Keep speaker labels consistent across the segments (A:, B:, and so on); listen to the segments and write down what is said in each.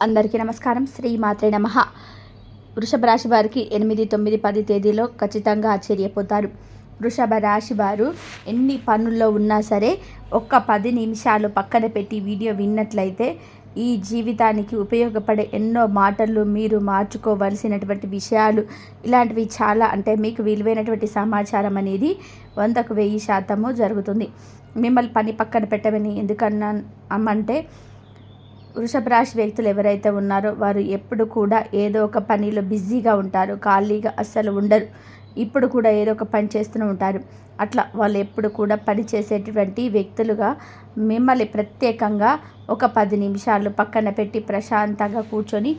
A: అందరికీ నమస్కారం. శ్రీ మాత్రే నమః. వృషభ రాశి వారికి 8, 9, 10 తేదీలో ఖచ్చితంగా ఆశ్చర్యపోతారు. వృషభ రాశి వారు ఎన్ని పనుల్లో ఉన్నా సరే ఒక్క 10 నిమిషాలు పక్కన పెట్టి వీడియో విన్నట్లయితే ఈ జీవితానికి ఉపయోగపడే ఎన్నో మాటలు, మీరు మార్చుకోవలసినటువంటి విషయాలు, ఇలాంటివి చాలా మీకు విలువైనటువంటి సమాచారం అనేది 100కు 1000% జరుగుతుంది. మిమ్మల్ని పని పక్కన పెట్టమని ఎందుకన్నా అమ్మంటే, వృషభ రాశి వ్యక్తులు ఎవరైతే ఉన్నారో వారు ఎప్పుడు కూడా ఏదో ఒక పనిలో బిజీగా ఉంటారు, ఖాళీగా అస్సలు ఉండరు. ఇప్పుడు కూడా ఏదో ఒక పని చేస్తూనే ఉంటారు. అట్లా వాళ్ళు ఎప్పుడు కూడా పని చేసేటువంటి వ్యక్తులుగా మిమ్మల్ని ప్రత్యేకంగా ఒక 10 నిమిషాలు పక్కన పెట్టి ప్రశాంతంగా కూర్చొని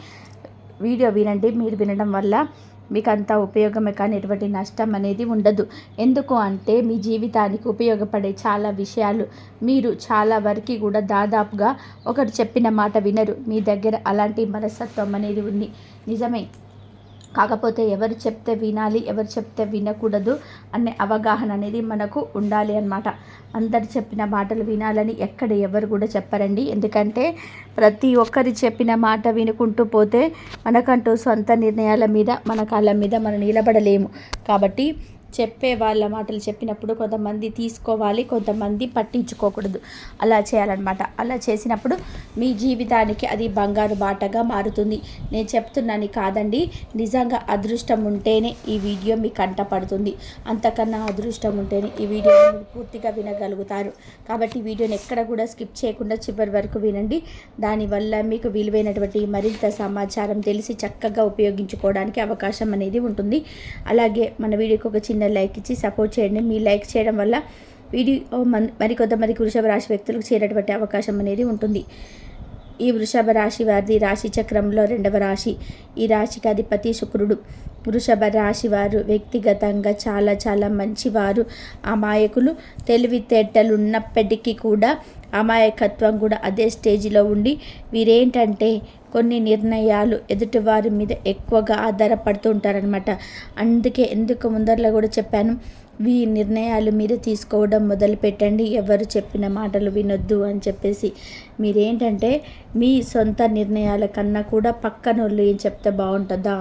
A: వీడియో వినండి. మీరు వినడం వల్ల మీకు అంత ఉపయోగమే కానీ ఎటువంటి నష్టం అనేది ఉండదు. ఎందుకు అంటే మీ జీవితానికి ఉపయోగపడే చాలా విషయాలు మీరు చాలా వరకు కూడా దాదాపుగా ఒకరు చెప్పిన మాట వినరు. మీ దగ్గర అలాంటి మనస్తత్వం అనేది ఉంది, నిజమే. కాకపోతే ఎవరు చెప్తే వినాలి, ఎవరు చెప్తే వినకూడదు అనే అవగాహన అనేది మనకు ఉండాలి అన్నమాట. అందరు చెప్పిన మాటలు వినాలని ఎక్కడ ఎవరు కూడా చెప్పరండి. ఎందుకంటే ప్రతి ఒక్కరి చెప్పిన మాట వినుకుంటూ పోతే మనకంటూ సొంత నిర్ణయాల మీద, మన కాళ్ళ మీద మనం నిలబడలేము. కాబట్టి చెప్పే వాళ్ళ మాటలు చెప్పినప్పుడు కొంతమంది తీసుకోవాలి, కొంతమంది పట్టించుకోకూడదు. అలా చేయాలన్నమాట. అలా చేసినప్పుడు మీ జీవితానికి అది బంగారు బాటగా మారుతుంది. నేను చెప్తున్నాను కాదండి, నిజంగా అదృష్టం ఉంటేనే ఈ వీడియో మీ కంట పడుతుంది. అంతకన్నా అదృష్టం ఉంటేనే ఈ వీడియోని మీరు పూర్తిగా వినగలుగుతారు. కాబట్టి వీడియోని ఎక్కడ కూడా స్కిప్ చేయకుండా చివరి వరకు వినండి. దానివల్ల మీకు విలువైనటువంటి మరింత సమాచారం తెలిసి చక్కగా ఉపయోగించుకోవడానికి అవకాశం అనేది ఉంటుంది. అలాగే మన వీడియోకి ఒక చిన్న లైక్ ఇచ్చి సపోర్ట్ చేయండి. మీ లైక్ చేయడం వల్ల వీడియో మరికొంతమందికి వృషభ రాశి వ్యక్తులకు చేరేటువంటి అవకాశం అనేది ఉంటుంది. ఈ వృషభ రాశి వారిది రాశి చక్రంలో 2వ రాశి. ఈ రాశికి అధిపతి శుక్రుడు. వృషభ రాశి వారు వ్యక్తిగతంగా చాలా చాలా మంచివారు, అమాయకులు. తెలివితేటలు ఉన్నప్పటికీ కూడా అమాయకత్వం కూడా అదే స్టేజిలో ఉండి వీరేంటంటే కొన్ని నిర్ణయాలు ఎదుటివారి మీద ఎక్కువగా ఆధారపడుతూ ఉంటారనమాట. అందుకే ఎందుకు ముందరలో కూడా చెప్పాను, ఈ నిర్ణయాలు మీరు తీసుకోవడం మొదలు పెట్టండి. ఎవరు చెప్పిన మాటలు వినొద్దు అని చెప్పేసి. మీరేంటంటే మీ సొంత నిర్ణయాల కన్నా కూడా పక్కనోళ్ళు ఏం చెప్తే బాగుంటుందా,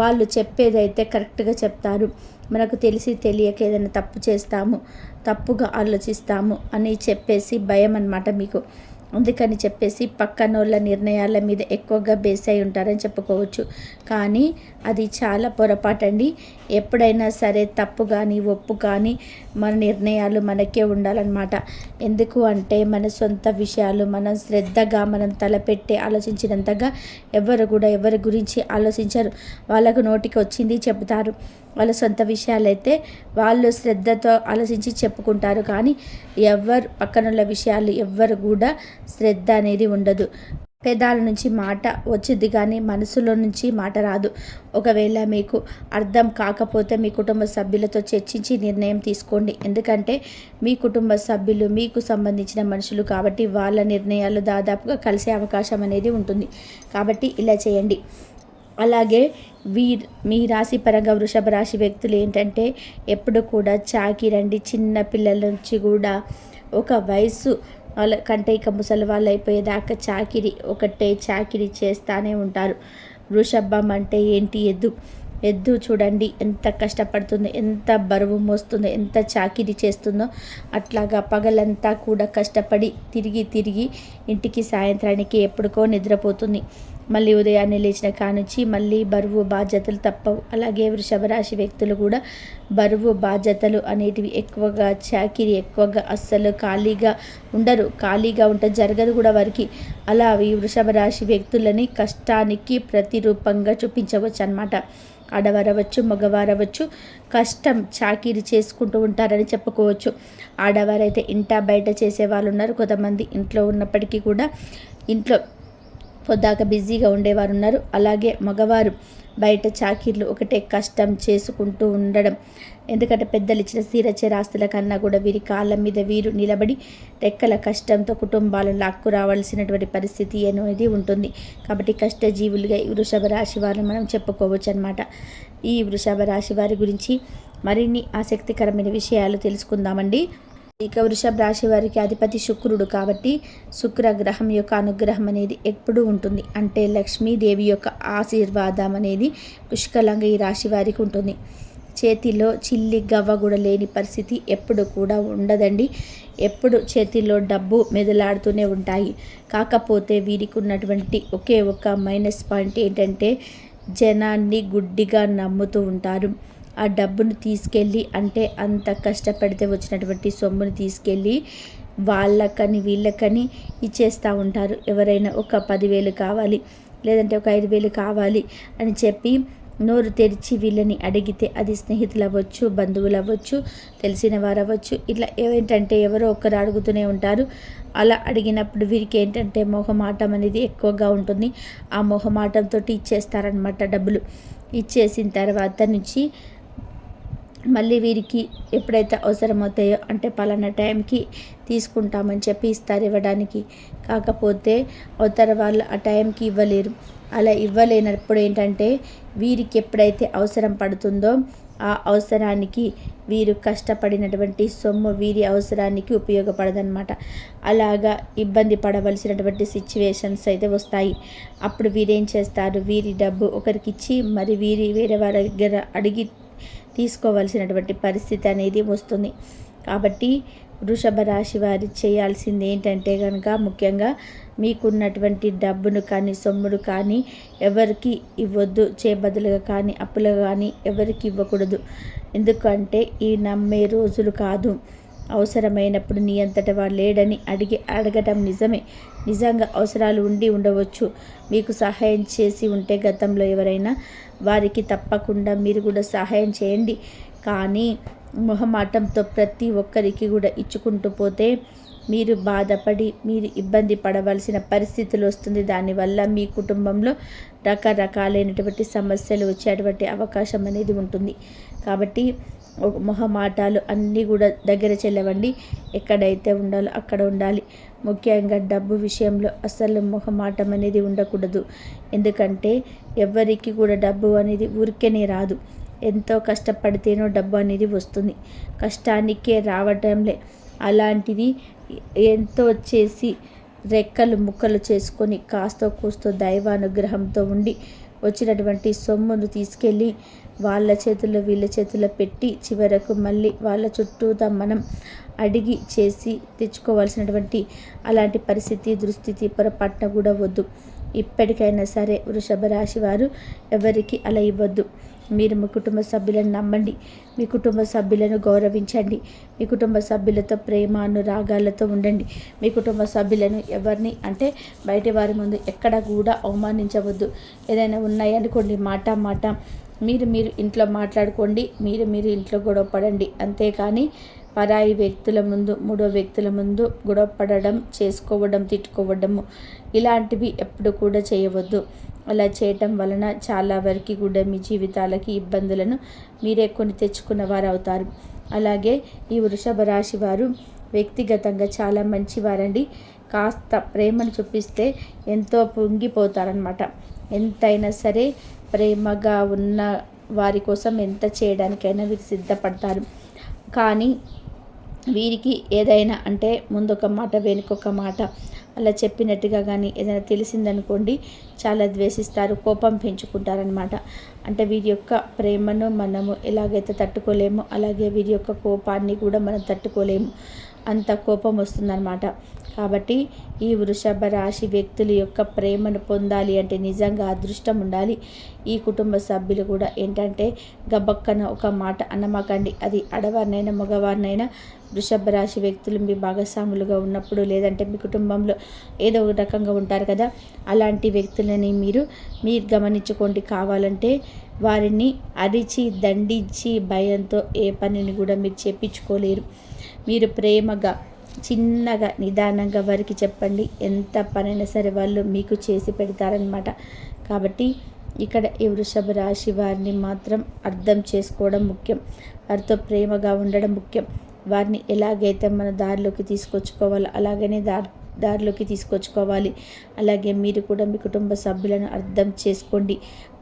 A: వాళ్ళు చెప్పేదైతే కరెక్ట్గా చెప్తారు. మనకు తెలిసి తెలియక ఏదైనా తప్పు చేస్తాము, తప్పుగా ఆలోచిస్తాము అని చెప్పేసి భయం అన్నమాట మీకు. అందుకని చెప్పేసి పక్కనోళ్ళ నిర్ణయాల మీద ఎక్కువగా బేస్ అయి ఉంటారని చెప్పుకోవచ్చు. కానీ అది చాలా పొరపాటండి. ఎప్పుడైనా సరే తప్పు కానీ ఒప్పు కానీ మన నిర్ణయాలు మనకే ఉండాలన్నమాట. ఎందుకు అంటే మన సొంత విషయాలు మనం శ్రద్ధగా మనం తలపెట్టి ఆలోచించినంతగా ఎవరు కూడా ఎవరి గురించి ఆలోచించరు. వాళ్ళకు నోటికి వచ్చింది చెబుతారు. వాళ్ళ సొంత విషయాలైతే వాళ్ళు శ్రద్ధతో ఆలోచించి చెప్పుకుంటారు. కానీ ఎవరు పక్కనున్న విషయాలు ఎవ్వరు కూడా శ్రద్ధ అనేది ఉండదు. పెదాల నుంచి మాట వచ్చింది కానీ మనసులో నుంచి మాట రాదు. ఒకవేళ మీకు అర్థం కాకపోతే మీ కుటుంబ సభ్యులతో చర్చించి నిర్ణయం తీసుకోండి. ఎందుకంటే మీ కుటుంబ సభ్యులు మీకు సంబంధించిన మనుషులు కాబట్టి వాళ్ళ నిర్ణయాలు దాదాపుగా కలిసే అవకాశం అనేది ఉంటుంది. కాబట్టి ఇలా చేయండి. అలాగే మీ రాశి పరంగా వృషభ రాశి వ్యక్తులు ఏంటంటే ఎప్పుడు కూడా చాకిరండి. చిన్న పిల్లల నుంచి కూడా ఒక వయసు వాళ్ళ కంటే ఇక ముసలి వాళ్ళు అయిపోయేదాకా ఒకటే చాకిరి చేస్తూనే ఉంటారు. వృషభం అంటే ఏంటి, ఎద్దు చూడండి ఎంత కష్టపడుతుందో, ఎంత బరువు మోస్తుందో, ఎంత చాకిరీ చేస్తుందో. అట్లాగా పగలంతా కూడా కష్టపడి తిరిగి ఇంటికి సాయంత్రానికి ఎప్పుడుకో నిద్రపోతుంది. మళ్ళీ ఉదయాన్నే లేచిన కానుంచి మళ్ళీ బరువు బాధ్యతలు తప్పవు. అలాగే వృషభ రాశి వ్యక్తులు కూడా బరువు బాధ్యతలు అనేటివి ఎక్కువగా, చాకిరీ ఎక్కువగా, అస్సలు ఖాళీగా ఉండరు. ఖాళీగా ఉంటే జరగదు కూడా వారికి. అలా ఈ వృషభ రాశి వ్యక్తులని కష్టానికి ప్రతిరూపంగా చూపించవచ్చు అన్నమాట. ఆడవారవచ్చు మగవారవచ్చు కష్టం చాకిరీ చేసుకుంటూ ఉంటారని చెప్పుకోవచ్చు. ఆడవారైతే ఇంట బయట చేసే వాళ్ళు ఉన్నారు. కొంతమంది ఇంట్లో ఉన్నప్పటికీ కూడా ఇంట్లో పొద్దాక బిజీగా ఉండేవారు ఉన్నారు. అలాగే మగవారు బయట చాకిర్లు ఒకటే కష్టం చేసుకుంటూ ఉండడం. ఎందుకంటే పెద్దలు ఇచ్చిన స్థిరచరాస్తుల కన్నా కూడా వీరి కాళ్ళ మీద వీరు నిలబడి రెక్కల కష్టంతో కుటుంబాలను లాక్కు రావాల్సినటువంటి పరిస్థితి అనేది ఉంటుంది. కాబట్టి కష్టజీవులుగా ఈ వృషభ రాశి వారిని మనం చెప్పుకోవచ్చు అన్నమాట. ఈ వృషభ రాశి వారి గురించి మరిన్ని ఆసక్తికరమైన విషయాలు తెలుసుకుందామండి. ఇక వృషభ రాశి వారికి అధిపతి శుక్రుడు కాబట్టి శుక్ర గ్రహం యొక్క అనుగ్రహం అనేది ఎప్పుడూ ఉంటుంది. అంటే లక్ష్మీదేవి యొక్క ఆశీర్వాదం అనేది పుష్కలంగా ఈ రాశి వారికి ఉంటుంది. చేతిలో చిల్లి గవ్వ కూడా లేని పరిస్థితి ఎప్పుడు కూడా ఉండదండి. ఎప్పుడు చేతిలో డబ్బు మెదలాడుతూనే ఉంటాయి. కాకపోతే వీరికి ఉన్నటువంటి ఒకే ఒక మైనస్ పాయింట్ ఏంటంటే జనాన్ని గుడ్డిగా నమ్ముతూ ఉంటారు. ఆ డబ్బును తీసుకెళ్ళి అంటే అంత కష్టపడితే వచ్చినటువంటి సొమ్మును తీసుకెళ్ళి వాళ్ళకని వీళ్ళకని ఇచ్చేస్తూ ఉంటారు. ఎవరైనా ఒక 10,000 కావాలి లేదంటే ఒక 5,000 కావాలి అని చెప్పి నోరు తెరిచి వీళ్ళని అడిగితే అది స్నేహితులు అవ్వచ్చు, బంధువులు అవ్వచ్చు, తెలిసిన వారు అవ్వచ్చు, ఇట్లా ఏంటంటే ఎవరో ఒకరు అడుగుతూనే ఉంటారు. అలా అడిగినప్పుడు వీరికి ఏంటంటే మొహమాటం అనేది ఎక్కువగా ఉంటుంది. ఆ మొహమాటంతో ఇచ్చేస్తారనమాట డబ్బులు. ఇచ్చేసిన తర్వాత నుంచి మళ్ళీ వీరికి ఎప్పుడైతే అవసరమవుతాయో అంటే పలానా టైంకి తీసుకుంటామని చెప్పి ఇస్తారు ఇవ్వడానికి. కాకపోతే అవతల వాళ్ళు ఆ టైంకి ఇవ్వలేరు. అలా ఇవ్వలేనప్పుడు ఏంటంటే వీరికి ఎప్పుడైతే అవసరం పడుతుందో ఆ అవసరానికి వీరు కష్టపడినటువంటి సొమ్ము వీరి అవసరానికి ఉపయోగపడదన్నమాట. అలాగా ఇబ్బంది పడవలసినటువంటి సిచ్యువేషన్స్ అయితే వస్తాయి. అప్పుడు వీరేం చేస్తారు, వీరి డబ్బు ఒకరికి ఇచ్చి మరి వేరే వారి దగ్గర అడిగి తీసుకోవాల్సినటువంటి పరిస్థితి అనేది వస్తుంది. కాబట్టి వృషభ రాశి వారి చేయాల్సింది ఏంటంటే కనుక ముఖ్యంగా మీకున్నటువంటి డబ్బును కానీ సొమ్మును కానీ ఎవరికి ఇవ్వద్దు. చేయబదులుగా కానీ అప్పులుగా కానీ ఎవరికి ఇవ్వకూడదు. ఎందుకంటే ఈ నమ్మే రోజులు కాదు. అవసరమైనప్పుడు నీ అంతట వాడు లేడని అడగటం నిజమే. నిజంగా అవసరాలు ఉండవచ్చు. మీకు సహాయం చేసి ఉంటే గతంలో ఎవరైనా వారికి తప్పకుండా మీరు కూడా సహాయం చేయండి. కానీ మొహమాటంతో ప్రతి ఒక్కరికి కూడా ఇచ్చుకుంటూ పోతే మీరు బాధపడి మీరు ఇబ్బంది పడవలసిన పరిస్థితులు వస్తుంది. దానివల్ల మీ కుటుంబంలో రకరకాలైనటువంటి సమస్యలు వచ్చేటువంటి అవకాశం అనేది ఉంటుంది. కాబట్టి మొహమాటాలు అన్నీ కూడా దగ్గర చెల్లవండి. ఎక్కడైతే ఉండాలో అక్కడ ఉండాలి. ముఖ్యంగా డబ్బు విషయంలో అసలు మొహమాటం అనేది ఉండకూడదు. ఎందుకంటే ఎవరికి కూడా డబ్బు అనేది ఊరికేనే రాదు. ఎంతో కష్టపడితేనో డబ్బు అనేది వస్తుంది. కష్టానికే రావటంలే. అలాంటిది ఎంతో చేసి రెక్కలు ముక్కలు చేసుకొని కాస్తో కూస్తో దైవానుగ్రహంతో ఉండి వచ్చినటువంటి సొమ్మును తీసుకెళ్ళి వాళ్ళ చేతుల్లో వీళ్ళ చేతుల్లో పెట్టి చివరకు మళ్ళీ వాళ్ళ చుట్టూతా మనం అడిగి చేసి తెచ్చుకోవాల్సినటువంటి అలాంటి పరిస్థితి దుస్థితి పొరపాటున కూడా వద్దు. ఇప్పటికైనా సరే వృషభ రాశి వారు ఎవరికి అలా ఇవ్వద్దు. మీరు మీ కుటుంబ సభ్యులను నమ్మండి. మీ కుటుంబ సభ్యులను గౌరవించండి. మీ కుటుంబ సభ్యులతో ప్రేమ అనురాగాలతో ఉండండి. మీ కుటుంబ సభ్యులను ఎవరిని అంటే బయట వారి ముందు ఎక్కడ కూడా అవమానించవద్దు. ఏదైనా ఉన్నాయనుకోండి మాట మీరు ఇంట్లో మాట్లాడుకోండి. మీరు ఇంట్లో గొడవ పడండి. అంతేకాని పరాయి వ్యక్తుల ముందు మూడో వ్యక్తుల ముందు గొడవ పడడం, చేసుకోవడం, తిట్టుకోవడము ఇలాంటివి ఎప్పుడు కూడా చేయవద్దు. అలా చేయటం వలన చాలా వరకు కూడా మీ జీవితాలకి ఇబ్బందులను మీరే కొని తెచ్చుకున్న వారు అవుతారు. అలాగే ఈ వృషభ రాశి వారు వ్యక్తిగతంగా చాలా మంచివారండి. కాస్త ప్రేమను చూపిస్తే ఎంతో పొంగిపోతారనమాట. ఎంతైనా సరే ప్రేమగా ఉన్న వారి కోసం ఎంత చేయడానికైనా వీరు సిద్ధపడతారు. కానీ వీరికి ఏదైనా అంటే ముందొక మాట వెనుకొక మాట అలా చెప్పినట్టుగా కానీ ఏదైనా తెలిసిందనుకోండి చాలా ద్వేషిస్తారు, కోపం పెంచుకుంటారనమాట. అంటే వీరి యొక్క ప్రేమను మనము ఎలాగైతే తట్టుకోలేమో అలాగే వీరి యొక్క కోపాన్ని కూడా మనం తట్టుకోలేము. అంత కోపం వస్తుందన్నమాట. కాబట్టి ఈ వృషభ రాశి వ్యక్తుల యొక్క ప్రేమను పొందాలి అంటే నిజంగా అదృష్టం ఉండాలి. ఈ కుటుంబ సభ్యులు కూడా ఏంటంటే గబక్కన ఒక మాట అనమాకండి. అది ఆడవారినైనా మగవారినైనా వృషభ రాశి వ్యక్తులు మీ భాగస్వాములుగా ఉన్నప్పుడు లేదంటే మీ కుటుంబంలో ఏదో ఒక రకంగా ఉంటారు కదా, అలాంటి వ్యక్తులని మీరు గమనించుకోండి. కావాలంటే వారిని అరిచి దండించి భయంతో ఏ పనిని కూడా మీరు చేపించుకోలేరు. మీరు ప్రేమగా చిన్నగా నిదానంగా వారికి చెప్పండి. ఎంత పనైనా సరే వాళ్ళు మీకు చేసి పెడతారనమాట. కాబట్టి ఇక్కడ ఈ వృషభ రాశి వారిని మాత్రం అర్థం చేసుకోవడం ముఖ్యం. వారితో ప్రేమగా ఉండడం ముఖ్యం. వారిని ఎలాగైతే మన దారిలోకి తీసుకొచ్చుకోవాలో అలాగనే దారిలోకి తీసుకొచ్చుకోవాలి. అలాగే మీరు కూడా మీ కుటుంబ సభ్యులను అర్థం చేసుకోండి.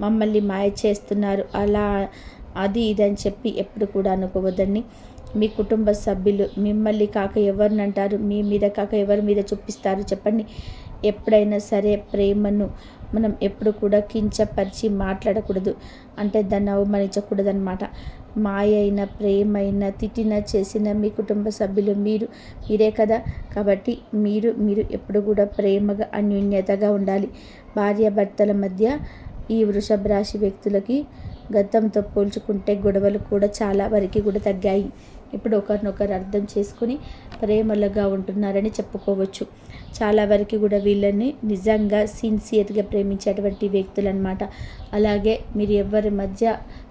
A: మమ్మల్ని మాయ చేస్తున్నారు అలా అది ఇది అని చెప్పి ఎప్పుడు కూడా అనుకోవద్దండి. మీ కుటుంబ సభ్యులు మిమ్మల్ని కాక ఎవరిని అంటారు, మీ మీద కాక ఎవరి మీద చూపిస్తారు చెప్పండి. ఎప్పుడైనా సరే ప్రేమను మనం ఎప్పుడు కూడా కించపరిచి మాట్లాడకూడదు, అంటే దాన్ని అవమానించకూడదన్నమాట. మాయ అయిన ప్రేమైన తిట్టిన చేసిన మీ కుటుంబ సభ్యులు మీరే కదా. కాబట్టి మీరు ఎప్పుడు కూడా ప్రేమగా అన్యోన్యతగా ఉండాలి. భార్యాభర్తల మధ్య ఈ వృషభ రాశి వ్యక్తులకి గతంతో పోల్చుకుంటే గొడవలు కూడా చాలా వరకు కూడా తగ్గాయి. ఇప్పుడు ఒకరినొకరు అర్థం చేసుకుని ప్రేమలుగా ఉంటున్నారని చెప్పుకోవచ్చు. చాలా వరకు కూడా వీళ్ళని నిజంగా సిన్సియర్గా ప్రేమించేటువంటి వ్యక్తులు అనమాట. అలాగే మీరు ఎవరి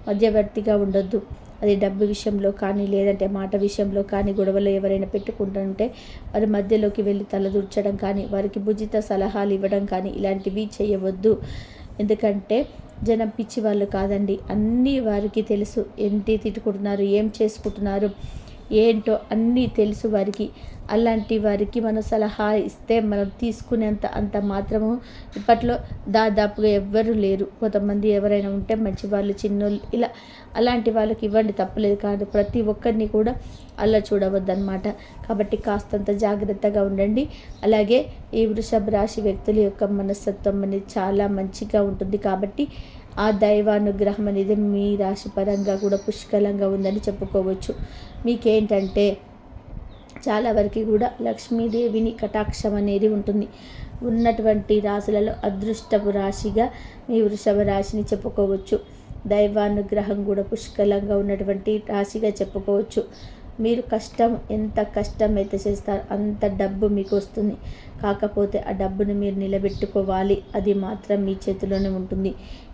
A: మధ్యవర్తిగా ఉండొద్దు. అది డబ్బు విషయంలో కానీ, లేదంటే మాట విషయంలో కానీ గొడవలు ఎవరైనా పెట్టుకుంటుంటే వారి మధ్యలోకి వెళ్ళి తలదూర్చడం కానీ, వారికి ఉచిత సలహాలు ఇవ్వడం కానీ ఇలాంటివి చేయవద్దు. ఎందుకంటే జనం పిచ్చి వాళ్ళు కాదండి. అన్నీ వారికి తెలుసు. ఏంటి తిట్టుకుంటున్నారు, ఏం చేసుకుంటున్నారు, ఏంటో అన్నీ తెలుసు వారికి. అలాంటి వారికి మనం సలహా ఇస్తే మనం తీసుకునేంత మాత్రము ఇప్పట్లో దాదాపుగా ఎవ్వరూ లేరు. కొంతమంది ఎవరైనా ఉంటే మంచి వాళ్ళు, చిన్నోళ్ళు, ఇలా అలాంటి వాళ్ళకి ఇవ్వండి, తప్పలేదు. కానీ ప్రతి ఒక్కరిని కూడా అలా చూడవద్దన్నమాట. కాబట్టి కాస్తంత జాగ్రత్తగా ఉండండి. అలాగే ఈ వృషభ రాశి వ్యక్తుల యొక్క మనస్తత్వం అనేది చాలా మంచిగా ఉంటుంది. కాబట్టి ఆ దైవానుగ్రహం అనేది మీ రాశి పరంగా కూడా పుష్కలంగా ఉందని చెప్పుకోవచ్చు. మీకేంటంటే చాలా వరకు కూడా లక్ష్మీదేవిని కటాక్షం అనేది ఉంటుంది. ఉన్నటువంటి రాశులలో అదృష్టపు రాశిగా మీ వృషభ రాశిని చెప్పుకోవచ్చు. దైవానుగ్రహం కూడా పుష్కలంగా ఉన్నటువంటి రాశిగా చెప్పుకోవచ్చు. మీరు ఎంత కష్టం అయితే చేస్తారో అంత డబ్బు మీకు వస్తుంది. కాకపోతే ఆ డబ్బును మీరు నిలబెట్టుకోవాలి. అది మాత్రం మీ చేతిలోనే ఉంటుంది.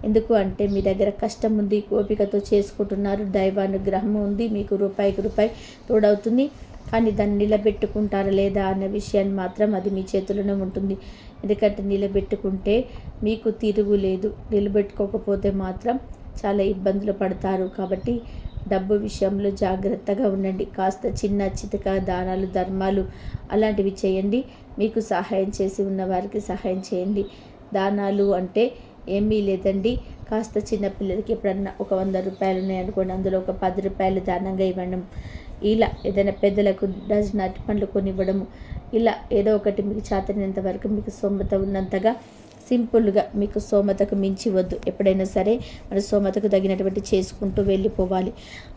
A: ఎందుకు అంటే మీ దగ్గర కష్టం ఉంది, ఓపికతో చేసుకుంటున్నారు, దైవానుగ్రహం ఉంది, మీకు రూపాయికి రూపాయి తోడవుతుంది. కానీ దాన్ని నిలబెట్టుకుంటారా లేదా అనే విషయాన్ని మాత్రం అది మీ చేతిలోనే ఉంటుంది. ఎందుకంటే నిలబెట్టుకుంటే మీకు తిరుగు లేదు, నిలబెట్టుకోకపోతే మాత్రం చాలా ఇబ్బందులు పడతారు. కాబట్టి డబ్బు విషయంలో జాగ్రత్తగా ఉండండి. కాస్త చిన్న చితక దానాలు, ధర్మాలు అలాంటివి చేయండి. మీకు సహాయం చేసి ఉన్న వారికి సహాయం చేయండి. దానాలు అంటే ఏమీ లేదండి. కాస్త చిన్నపిల్లలకి ఎప్పుడన్నా ఒక 100 రూపాయలు ఉన్నాయనుకోండి, అందులో ఒక 10 రూపాయలు దానంగా ఇవ్వడం. ఇలా ఏదైనా పెద్దలకు డజన్ అరటి పండ్లు కొనివ్వడము. ఇలా ఏదో ఒకటి మీకు చేతనైనంత వరకు, మీకు స్తోమత ఉన్నంతగా సింపుల్గా, మీకు స్తోమతకు మించి వద్దు. ఎప్పుడైనా సరే మన స్తోమతకు తగినటువంటి చేసుకుంటూ వెళ్ళిపోవాలి.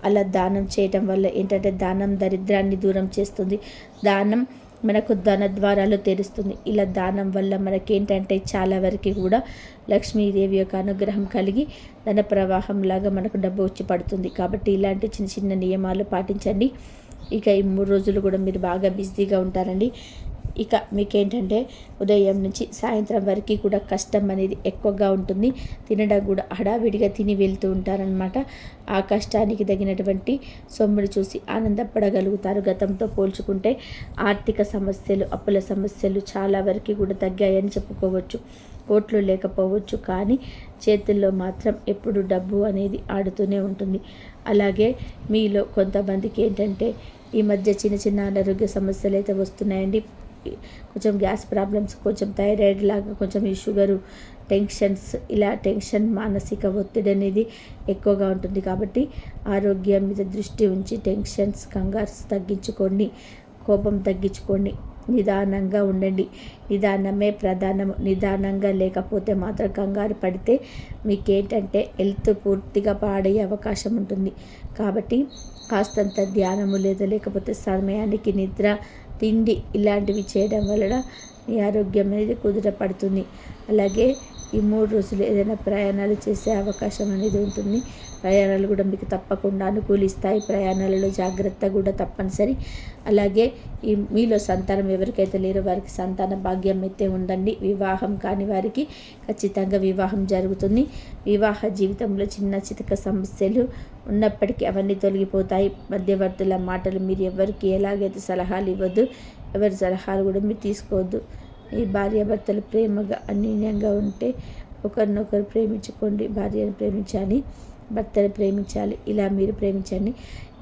A: అలా దానం చేయటం వల్ల ఏంటంటే దానం దరిద్రాన్ని దూరం చేస్తుంది. దానం మనకు ధన ద్వారాలు తెరుస్తుంది. ఇలా దానం వల్ల మనకేంటంటే చాలా వరకు కూడా లక్ష్మీదేవి యొక్క అనుగ్రహం కలిగి ధన ప్రవాహం లాగా మనకు డబ్బు వచ్చి పడుతుంది. కాబట్టి ఇలాంటి చిన్న చిన్న నియమాలు పాటించండి. ఇక ఈ 3 రోజులు కూడా మీరు బాగా బిజీగా ఉంటారండి. ఇక మీకేంటంటే ఉదయం నుంచి సాయంత్రం వరకు కూడా కష్టం అనేది ఎక్కువగా ఉంటుంది. తినడం కూడా హడావిడిగా తిని వెళ్తూ ఉంటారనమాట. ఆ కష్టానికి తగినటువంటి సొమ్మును చూసి ఆనందపడగలుగుతారు. గతంతో పోల్చుకుంటే ఆర్థిక సమస్యలు, అప్పుల సమస్యలు చాలా వరకు కూడా తగ్గాయని చెప్పుకోవచ్చు. కోట్లు లేకపోవచ్చు, కానీ చేతుల్లో మాత్రం ఎప్పుడు డబ్బు అనేది ఆడుతూనే ఉంటుంది. అలాగే మీలో కొంతమందికి ఏంటంటే ఈ మధ్య చిన్న చిన్న అనారోగ్య సమస్యలు అయితే వస్తున్నాయండి. కొంచెం గ్యాస్ ప్రాబ్లమ్స్, కొంచెం థైరాయిడ్ లాగా, కొంచెం ఈ షుగరు, టెన్షన్స్, ఇలా టెన్షన్, మానసిక ఒత్తిడి అనేది ఎక్కువగా ఉంటుంది. కాబట్టి ఆరోగ్యం మీద దృష్టి ఉంచి టెన్షన్స్, కంగార్స్ తగ్గించుకోండి, కోపం తగ్గించుకోండి, నిదానంగా ఉండండి. నిదానమే ప్రధానము. నిదానంగా లేకపోతే మాత్రం కంగారు పడితే మీకేంటంటే హెల్త్ పూర్తిగా పాడయ్యే అవకాశం ఉంటుంది. కాబట్టి కాస్తంత ధ్యానము లేకపోతే సమయానికి నిద్ర, తిండి ఇలాంటివి చేయడం వలన మీ ఆరోగ్యం అనేది కుదుటపడుతుంది. అలాగే ఈ 3 రోజులు ఏదైనా ప్రయాణాలు చేసే అవకాశం అనేది ఉంటుంది. ప్రయాణాలు కూడా మీకు తప్పకుండా అనుకూలిస్తాయి. ప్రయాణాలలో జాగ్రత్త కూడా తప్పనిసరి. అలాగే మీలో సంతానం ఎవరికైతే లేరో వారికి సంతాన భాగ్యం అయితే ఉందండి. వివాహం కాని వారికి ఖచ్చితంగా వివాహం జరుగుతుంది. వివాహ జీవితంలో చిన్న చితక సమస్యలు ఉన్నప్పటికీ అవన్నీ తొలగిపోతాయి. మధ్యవర్తుల మాటలు మీరు ఎవరికి ఎలాగైతే సలహాలు ఇవ్వద్దు, ఎవరి సలహాలు కూడా మీరు తీసుకోవద్దు. ఈ భార్యాభర్తలు ప్రేమగా అన్యోన్యంగా ఉంటే ఒకరినొకరు ప్రేమించుకోండి. భార్యను ప్రేమించాలి, భర్తని ప్రేమించాలి. ఇలా మీరు ప్రేమించండి.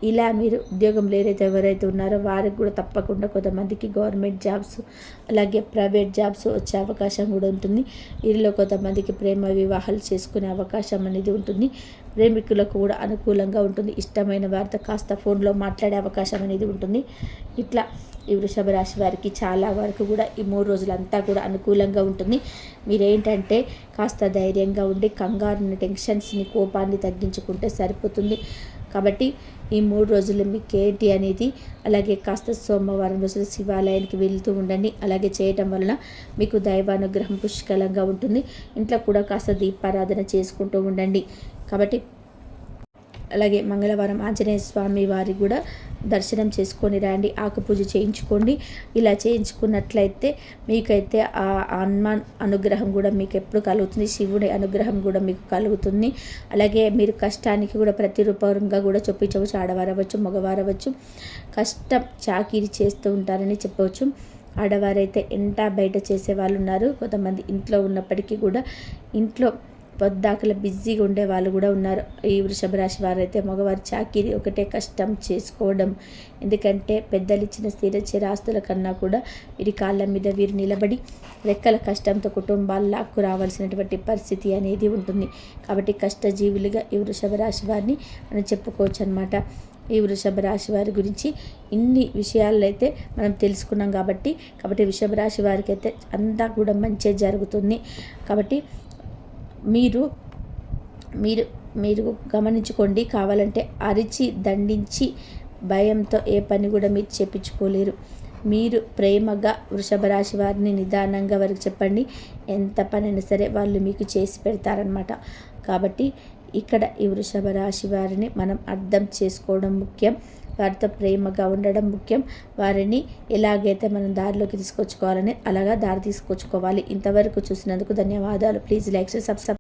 A: ఇలా మీరు ఉద్యోగంలో ఎవరైతే ఉన్నారో వారికి కూడా తప్పకుండా కొంతమందికి గవర్నమెంట్ జాబ్స్ అలాగే ప్రైవేట్ జాబ్స్ వచ్చే అవకాశం కూడా ఉంటుంది. వీరిలో కొంతమందికి ప్రేమ వివాహాలు చేసుకునే అవకాశం అనేది ఉంటుంది. ప్రేమికులకు కూడా అనుకూలంగా ఉంటుంది. ఇష్టమైన వారితో కాస్త ఫోన్లో మాట్లాడే అవకాశం అనేది ఉంటుంది. ఇట్లా ఈ వృషభ రాశి వారికి చాలా వరకు కూడా ఈ 3 రోజులంతా కూడా అనుకూలంగా ఉంటుంది. మీరేంటంటే కాస్త ధైర్యంగా ఉండి కంగారుని, టెన్షన్స్ని, కోపాన్ని తగ్గించుకుంటే సరిపోతుంది. కాబట్టి ఈ 3 రోజులు మీకు ఏంటి అనేది, అలాగే కాస్త సోమవారం రోజులు శివాలయానికి వెళ్తూ ఉండండి. అలాగే చేయటం వలన మీకు దైవానుగ్రహం పుష్కలంగా ఉంటుంది. ఇంట్లో కూడా కాస్త దీపారాధన చేసుకుంటూ ఉండండి. కాబట్టి అలాగే మంగళవారం ఆంజనేయ స్వామి వారి కూడా దర్శనం చేసుకొని రండి. ఆకు పూజ చేయించుకోండి. ఇలా చేయించుకున్నట్లయితే మీకైతే ఆ హనుమాన్ అనుగ్రహం కూడా మీకు ఎప్పుడు కలుగుతుంది. శివుడి అనుగ్రహం కూడా మీకు కలుగుతుంది. అలాగే మీరు కష్టానికి కూడా ప్రతిరూపంగా కూడా చూపించవచ్చు. ఆడవారవచ్చు, మగవారవచ్చు. కష్టం చాకిరీ చేస్తూ ఉంటారని చెప్పవచ్చు. ఆడవారైతే ఎంట బయట చేసేవాళ్ళు ఉన్నారు. కొంతమంది ఇంట్లో ఉన్నప్పటికీ కూడా ఇంట్లో పొద్దాకల బిజీగా ఉండే వాళ్ళు కూడా ఉన్నారు. ఈ వృషభ రాశి వారైతే మగవారి చాకిరీ ఒకటే కష్టం చేసుకోవడం. ఎందుకంటే పెద్దలు ఇచ్చిన స్థిర చిరాస్తుల కన్నా కూడా వీరి కాళ్ళ మీద వీరు నిలబడి రెక్కల కష్టంతో కుటుంబాలు లాక్కు రావాల్సినటువంటి పరిస్థితి అనేది ఉంటుంది. కాబట్టి కష్టజీవులుగా ఈ వృషభ రాశి వారిని మనం చెప్పుకోవచ్చు అన్నమాట. ఈ వృషభ రాశి వారి గురించి ఇన్ని విషయాలు అయితే మనం తెలుసుకున్నాం. కాబట్టి వృషభ రాశి వారికి అయితే అంతా కూడా మంచి జరుగుతుంది. కాబట్టి మీరు మీరు మీరు గమనించుకోండి. కావాలంటే అరిచి దండించి భయంతో ఏ పని కూడా మీరు చేపించుకోలేరు. మీరు ప్రేమగా వృషభ రాశి వారిని నిదానంగా వారికి చెప్పండి. ఎంత పనైనా సరే వాళ్ళు మీకు చేసి పెడతారనమాట. కాబట్టి ఇక్కడ ఈ వృషభ రాశి వారిని మనం అర్థం చేసుకోవడం ముఖ్యం. వారితో ప్రేమగా ఉండడం ముఖ్యం. వారిని ఎలాగైతే మనం దారిలోకి తీసుకొచ్చుకోవాలని అలాగా దారి తీసుకొచ్చుకోవాలి. ఇంతవరకు చూసినందుకు ధన్యవాదాలు. Please like, subscribe.